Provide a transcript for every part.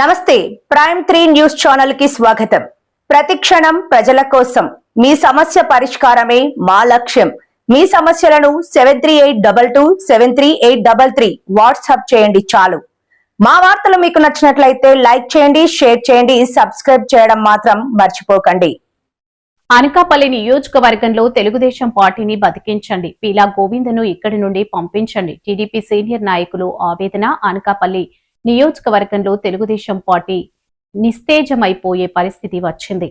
నమస్తే prime 3 news channel కి స్వాగతం. ప్రతిక్షణం ప్రజల కోసం మీ సమస్య పరిష్కారమే మా లక్ష్యం. మీ సమస్యలను 7382273833 వాట్సాప్ చేయండి చాలు. మా వార్తలు మీకు నచ్చినట్లయితే లైక్ చేయండి, షేర్ చేయండి, సబ్స్క్రైబ్ చేయడం మాత్రం మర్చిపోకండి. అనకాపల్లి నియోజకవర్గంలో తెలుగుదేశం పార్టీని బతికించండి, పీలా గోవిందను ఇక్కడి నుండి పంపించండి. టీడీపీ సీనియర్ నాయకులు ఆవేదన. అనకాపల్లి నియోజకవర్గంలో తెలుగుదేశం పార్టీ నిస్తేజమైపోయే పరిస్థితి వచ్చింది.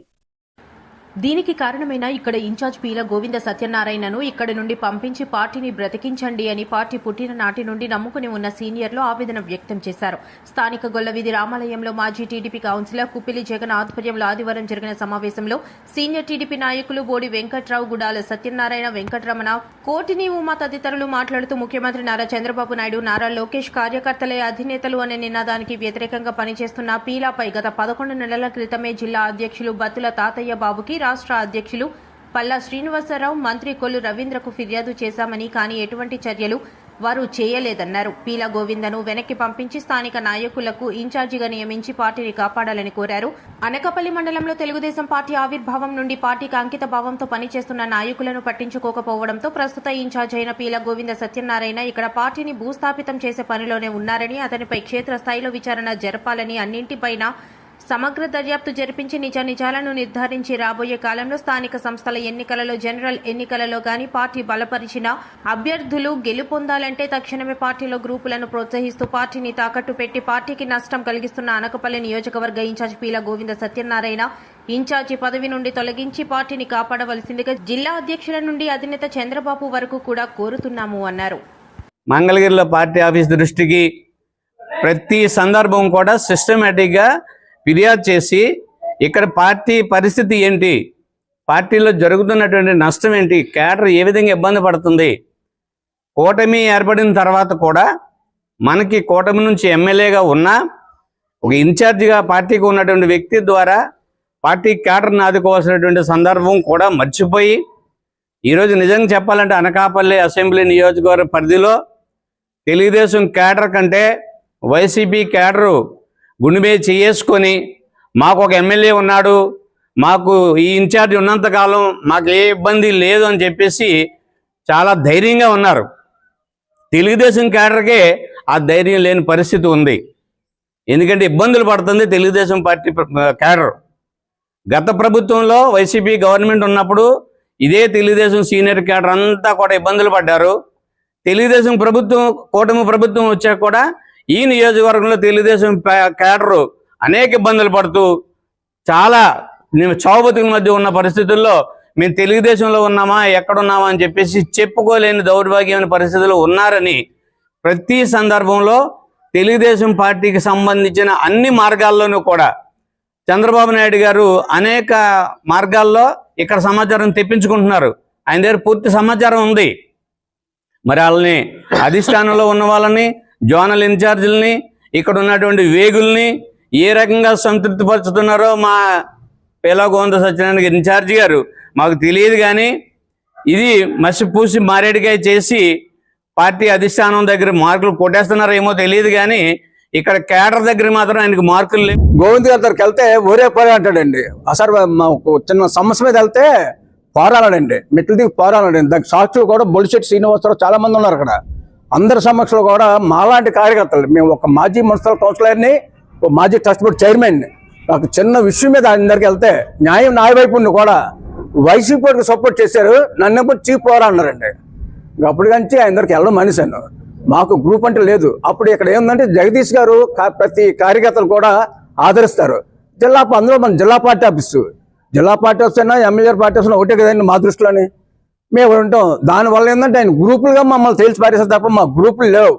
దీనికి కారణమైన ఇక్కడ ఇన్ఛార్జ్ పీల గోవింద సత్యనారాయణను ఇక్కడి నుండి పంపించి పార్టీని బ్రతికించండి అని పార్టీ పుట్టిన నాటి నుండి నమ్ముకుని ఉన్న సీనియర్లు ఆవేదన వ్యక్తం చేశారు. స్థానిక గొల్లవీధి రామాలయంలో మాజీ టీడీపీ కౌన్సిలర్ కుప్పిలి జగన్ ఆధ్వర్యంలో ఆదివారం జరిగిన సమావేశంలో సీనియర్ టీడీపీ నాయకులు బోడి వెంకట్రావు, గుడాల సత్యనారాయణ, వెంకటరమణ, కోటిని ఉమా తదితరులు మాట్లాడుతూ ముఖ్యమంత్రి నారా చంద్రబాబు నాయుడు, నారా లోకేష్ కార్యకర్తలే అధినేతలు అనే నినాదానికి వ్యతిరేకంగా పనిచేస్తున్న పీలాపై గత 11 నెలల క్రితమే జిల్లా అధ్యక్షులు బత్తుల తాతయ్య బాబుకి, రాష్ట్ర అధ్యక్షులు పల్లా శ్రీనివాసరావు, మంత్రి కొల్లు రవీంద్రకు ఫిర్యాదు చేశామని, కానీ ఎటువంటి చర్యలు వారు చేయలేదన్నారు. పీల గోవిందను వెనక్కి పంపించి స్థానిక నాయకులకు ఇన్ఛార్జిగా నియమించి పార్టీని కాపాడాలని కోరారు. అనకాపల్లి మండలంలో తెలుగుదేశం పార్టీ ఆవిర్భావం నుండి పార్టీకి అంకిత భావంతో పనిచేస్తున్న నాయకులను పట్టించుకోకపోవడంతో ప్రస్తుత ఇన్ఛార్జ్ అయిన పీల గోవింద సత్యనారాయణ ఇక్కడ పార్టీని భూస్థాపితం చేసే పనిలోనే ఉన్నారని, అతనిపై క్షేత్రస్థాయిలో విచారణ జరపాలని, అన్నింటిపైన సమగ్ర దర్యాప్తు జరిపించి నిజానిజాలను నిర్ధారించి రాబోయే కాలంలో స్థానిక సంస్థల ఎన్నికలలో, జనరల్ ఎన్నికలలో గాని పార్టీ బలపరిచిన అభ్యర్థులు గెలుపొందాలంటే తక్షణమే పార్టీలో గ్రూపులను ప్రోత్సహిస్తూ పార్టీని తాకట్టు పెట్టి పార్టీకి నష్టం కలిగిస్తున్న అనకాపల్లి నియోజకవర్గ ఇన్ఛార్జ్ పీల గోవింద సత్యనారాయణ ఇన్ఛార్జి పదవి నుండి తొలగించి పార్టీని కాపాడవలసిందిగా జిల్లా అధ్యక్షుల నుండి అధినేత చంద్రబాబు వరకు కూడా కోరుతున్నాము అన్నారు. మంగళగిరిలో పార్టీ ఆఫీస్ దృష్టికి ప్రతి సందర్భం కూడా సిస్టమేటిక్గా ఫిర్యాదు చేసి ఇక్కడ పార్టీ పరిస్థితి ఏంటి, పార్టీలో జరుగుతున్నటువంటి నష్టం ఏంటి, కేడర్ ఏ విధంగా ఇబ్బంది పడుతుంది, కూటమి ఏర్పడిన తర్వాత కూడా మనకి కూటమి నుంచి ఎమ్మెల్యేగా ఉన్నా ఒక ఇన్ఛార్జిగా పార్టీకి ఉన్నటువంటి వ్యక్తి ద్వారా పార్టీ కేడర్ని ఆదుకోవాల్సినటువంటి సందర్భం కూడా మర్చిపోయి ఈరోజు నిజంగా చెప్పాలంటే అనకాపల్లి అసెంబ్లీ నియోజకవర్గ పరిధిలో తెలుగుదేశం కేడర్ కంటే వైసీపీ కేడరు గుండె చేసుకొని మాకు ఒక ఎమ్మెల్యే ఉన్నాడు, మాకు ఈ ఇన్ఛార్జ్ ఉన్నంతకాలం మాకు ఏ ఇబ్బంది లేదు అని చెప్పేసి చాలా ధైర్యంగా ఉన్నారు. తెలుగుదేశం కేడర్కే ఆ ధైర్యం లేని పరిస్థితి ఉంది. ఎందుకంటే ఇబ్బందులు పడుతుంది తెలుగుదేశం పార్టీ కేడర్. గత ప్రభుత్వంలో వైసీపీ గవర్నమెంట్ ఉన్నప్పుడు ఇదే తెలుగుదేశం సీనియర్ కేడర్ అంతా కూడా ఇబ్బందులు పడ్డారు. తెలుగుదేశం ప్రభుత్వం, కూటమి ప్రభుత్వం వచ్చాక కూడా ఈ నియోజకవర్గంలో తెలుగుదేశం కేడరు అనేక ఇబ్బందులు పడుతూ చాలా చావుబతుకుల మధ్య ఉన్న పరిస్థితుల్లో మేము తెలుగుదేశంలో ఉన్నామా, ఎక్కడున్నామా అని చెప్పేసి చెప్పుకోలేని దౌర్భాగ్యమైన పరిస్థితుల్లో ఉన్నారని ప్రతి సందర్భంలో తెలుగుదేశం పార్టీకి సంబంధించిన అన్ని మార్గాల్లోనూ కూడా చంద్రబాబు నాయుడు గారు అనేక మార్గాల్లో ఇక్కడ సమాచారం తెప్పించుకుంటున్నారు. ఆయన దగ్గర పూర్తి సమాచారం ఉంది. మరి వాళ్ళని అధిష్టానంలో ఉన్న వాళ్ళని, జోనల్ ఇన్ఛార్జీలని, ఇక్కడ ఉన్నటువంటి వేగుల్ని ఏ రకంగా సంతృప్తిపరుచుతున్నారో మా పీల గోవింద సత్యనారాయణ ఇన్ఛార్జి గారు మాకు తెలియదు. కానీ ఇది మసిపూసి మారేడుకాయ చేసి పార్టీ అధిష్టానం దగ్గర మార్కులు కొట్టేస్తున్నారో ఏమో తెలియదు. కానీ ఇక్కడ కేడర్ దగ్గర మాత్రం ఆయనకు మార్కులు లేవు. గోవింద్ గారి దగ్గరికి వెళ్తే ఒరే పోరే అంటాడండి. అసలు చిన్న సమస్య మీద వెళ్తే పోరాడాడండి, మెట్లు దిగి పోరాడాడండి. దానికి సాక్షులు కూడా బొలిశెట్టి శ్రీనివాసరావు చాలా మంది ఉన్నారు అక్కడ. అందరి సమక్షంలో కూడా మాలాంటి కార్యకర్తలు, మేము ఒక మాజీ మున్సిపల్ కౌన్సిలర్ని, ఒక మాజీ ట్రస్ట్ బోర్డు చైర్మన్ని, ఒక చిన్న విషయం మీద ఆయన దగ్గరికి వెళ్తే న్యాయం నా వైపు కూడా వైసీపీకి సపోర్ట్ చేశారు, నన్ను చీఫ్ పోరా అన్నారండి. అప్పుడు కంచి ఆయన దగ్గరికి వెళ్ళడం మనిషాను. మాకు గ్రూప్ అంటే లేదు. అప్పుడు ఇక్కడ ఏంటంటే జగదీష్ గారు ప్రతి కార్యకర్తలు కూడా ఆదరిస్తారు. అందులో మన జిల్లా పార్టీ ఆఫీసు, జిల్లా పార్టీ ఆఫీస్ అయినా ఎమ్మెల్యే పార్టీ ఆఫీస్ ఒకటే కదండి మా దృష్టిలోని. మేము ఉంటాం. దానివల్ల ఏంటంటే ఆయన గ్రూపులుగా మమ్మల్ని తేల్చి పారేస్తారు తప్ప మా గ్రూపులు లేవు.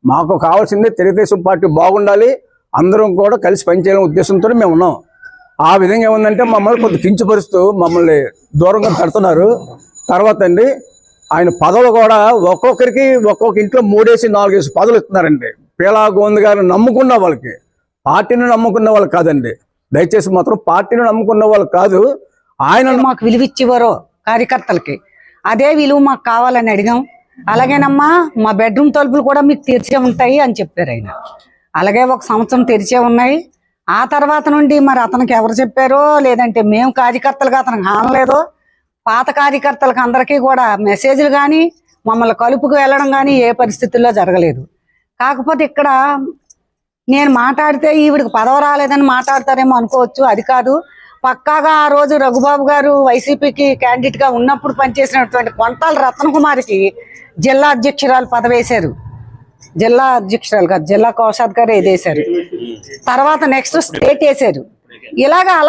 మాకు కావాల్సింది తెలుగుదేశం పార్టీ బాగుండాలి, అందరం కూడా కలిసి పనిచేయాలనే ఉద్దేశంతో మేము ఉన్నాం. ఆ విధంగా ఏముందంటే మమ్మల్ని కొంత కించపరుస్తూ మమ్మల్ని దూరంగా పెడుతున్నారు. తర్వాత అండి ఆయన పదవులు కూడా ఒక్కొక్కరికి ఒక్కొక్క ఇంట్లో 3-4 పదవులు ఇస్తున్నారండి. పీలా గోవింద్ గారిని నమ్ముకున్న వాళ్ళకి, పార్టీని నమ్ముకున్న వాళ్ళు కాదండి. దయచేసి మాత్రం పార్టీని నమ్ముకున్న వాళ్ళు కాదు. ఆయన మాకు విలువ ఇచ్చేవారో కార్యకర్తలకి అదే విలువ మాకు కావాలని అడిగాం. అలాగేనమ్మా మా బెడ్రూమ్ తలుపులు కూడా మీకు తెరిచే ఉంటాయి అని చెప్పారు ఆయన. అలాగే 1 సంవత్సరం తెరిచే ఉన్నాయి. ఆ తర్వాత నుండి మరి అతనికి ఎవరు చెప్పారో లేదంటే మేము కార్యకర్తలుగా అతనికి హానలేదో, పాత కార్యకర్తలకు అందరికీ కూడా మెసేజ్లు కానీ మమ్మల్ని కలుపుకు వెళ్ళడం కానీ ఏ పరిస్థితుల్లో జరగలేదు. కాకపోతే ఇక్కడ నేను మాట్లాడితే ఈవిడికి పదవి రాలేదని మాట్లాడతారేమో అనుకోవచ్చు. అది కాదు, పక్కాగా ఆ రోజు రఘుబాబు గారు వైసీపీకి క్యాండిడేట్ గా ఉన్నప్పుడు పనిచేసినటువంటి కొంతాల రత్నకుమారికి జిల్లా అధ్యక్షురాలు పదవి వేశారు. జిల్లా అధ్యక్షురాలు కాదు, జిల్లా కోశాధికారి వేశారు. తర్వాత నెక్స్ట్ స్టేట్ వేశారు.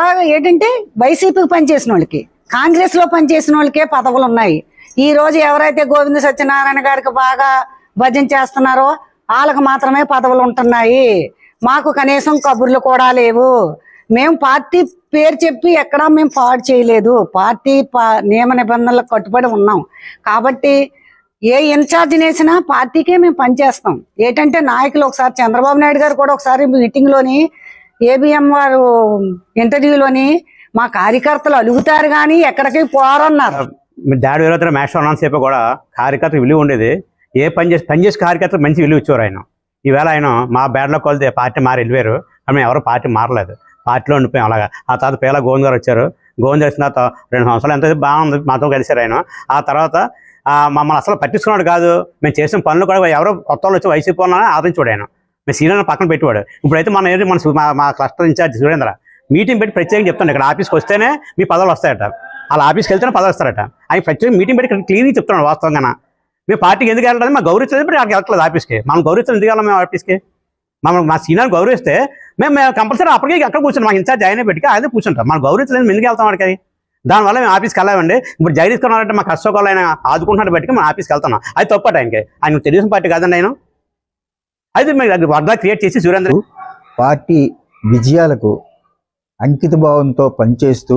అలాగ ఏంటంటే వైసీపీకి పనిచేసిన వాళ్ళకి, కాంగ్రెస్ లో పనిచేసిన వాళ్ళకే పదవులు ఉన్నాయి. ఈ రోజు ఎవరైతే గోవింద సత్యనారాయణ గారికి బాగా భజన చేస్తున్నారో వాళ్ళకి మాత్రమే పదవులు ఉంటున్నాయి. మాకు కనీసం కబుర్లు కూడా లేవు. మేము పార్టీ పేరు చెప్పి ఎక్కడా మేము పాడు చేయలేదు. పార్టీ నియమ నిబంధనలకు కట్టుబడి ఉన్నాం. కాబట్టి ఏ ఇన్ఛార్జ్ వేసినా పార్టీకే మేము పనిచేస్తాం. ఏంటంటే నాయకులు ఒకసారి చంద్రబాబు నాయుడు గారు కూడా ఒకసారి మీటింగ్లోని ఏబిఎం వారు ఇంటర్వ్యూలోని మా కార్యకర్తలు అలుగుతారు కానీ ఎక్కడికి పోరన్నారు. దాడి విరోధన మ్యాచ్ ఉన్నంతసేపు కూడా కార్యకర్తలు విలువ ఉండేది. ఏ పనిచేసి కార్యకర్తలు మంచి విలువ ఇచ్చేవారు ఆయన. ఈవేళ ఆయన మా బ్యాడ్లో కొలితే పార్టీ మారి వెళ్ళిపోయారు. మేము ఎవరు పార్టీ మారలేదు, పార్టీలో ఉండిపోయాం. అలాగా ఆ తర్వాత పీలా గోవింద్ గారు వచ్చారు. గోవింద్ వచ్చిన తర్వాత 2 సంవత్సరాలు ఎంతో బాగుంది, మాతో కలిసారు ఆయన. ఆ తర్వాత మమ్మల్ని అసలు పట్టించుకున్నాడు కాదు. మేము చేసిన పనులు కూడా ఎవరో కొత్త వాళ్ళు వచ్చి వైసీపీ వాళ్ళని ఆదరించాడు ఆయన. మేము సీనియర్ పక్కన పెట్టేవాడు. ఇప్పుడైతే మా క్లస్టర్ ఇన్ఛార్జ్ సురేంద్ర మీటింగ్ పెట్టి ప్రత్యేకంగా చెప్తాను, ఇక్కడ ఆఫీస్కి వస్తేనే మీ పదవులు వస్తాయట, వాళ్ళ ఆఫీస్కి వెళ్తేనే పదవులు వస్తారట. ఆయన ప్రత్యేకంగా మీటింగ్ పెట్టి ఇక్కడ క్లియర్గా చెప్తున్నాడు. వాస్తవంగా మేము పార్టీకి ఎందుకు వెళ్ళాలి, మా గౌరవించలేదు. ఇప్పుడు అక్కడికి వెళ్ళట్లేదు ఆఫీస్కి. మనం గౌరవించలేదు, ఎందుకు వెళ్ళాలి మేము ఆఫీస్కి? మా సీనియర్ గౌరవిస్తే మేము కంపల్సరీ అప్పటికి అక్కడ కూర్చుంటాం. మా ఇన్ఛార్జ్ ఆయన పెట్టి ఆయన కూర్చుంటాం. మనం గౌరవించలేదు, మేము ఎందుకు వెళ్తాం వాడికి? దానివల్ల మేము ఆఫీస్కి వెళ్ళామండి. ఇప్పుడు జగదీశ్వరరావు మా కష్టకాలు ఆయన ఆదుకుంటున్నట్టు బట్టి మనం ఆఫీస్కి వెళ్తున్నాం. అది తప్పట ఆయనకి. ఆయన తెలుగుదేశం పార్టీ కాదండి ఆయన. అయితే మేము వరద క్రియేట్ చేసి సురేంద్ర పార్టీ విజయాలకు అంకిత భావంతో పనిచేస్తూ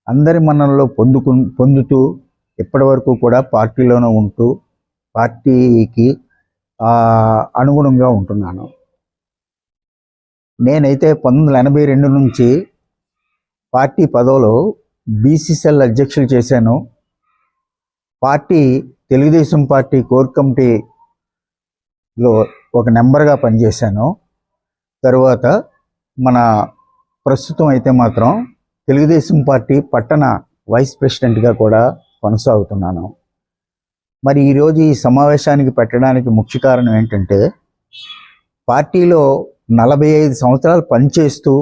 అందరి మన్ననలో పొందుతూ ఇప్పటి వరకు కూడా పార్టీలోనే ఉంటూ పార్టీకి అనుగుణంగా ఉంటున్నాను. నేనైతే 1982 నుంచి పార్టీ పదవిలో బీసీసీఎల్ అధ్యక్షులు చేశాను. తెలుగుదేశం పార్టీ కోర్ కమిటీలో ఒక నెంబర్గా పనిచేశాను. తరువాత ప్రస్తుతం అయితే మాత్రం తెలుగుదేశం పార్టీ పట్టణ వైస్ ప్రెసిడెంట్గా కూడా కొనసాగుతున్నాను. మరి ఈరోజు ఈ సమావేశానికి పెట్టడానికి ముఖ్య కారణం ఏంటంటే, పార్టీలో 45 సంవత్సరాలు పనిచేస్తూ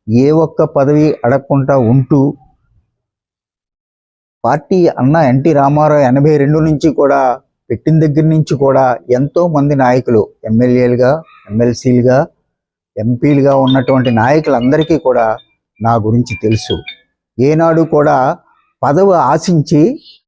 ఏ ఒక్క పదవి అడగకుండా ఉంటూ పార్టీ అన్న ఎన్టీ రామారావు 82 నుంచి కూడా పెట్టిన దగ్గర నుంచి కూడా ఎంతో మంది నాయకులు ఎమ్మెల్యేలుగా, ఎమ్మెల్సీలుగా, ఎంపీలుగా ఉన్నటువంటి నాయకులందరికీ కూడా నా గురించి తెలుసు. ఏనాడు కూడా పదవి ఆశించి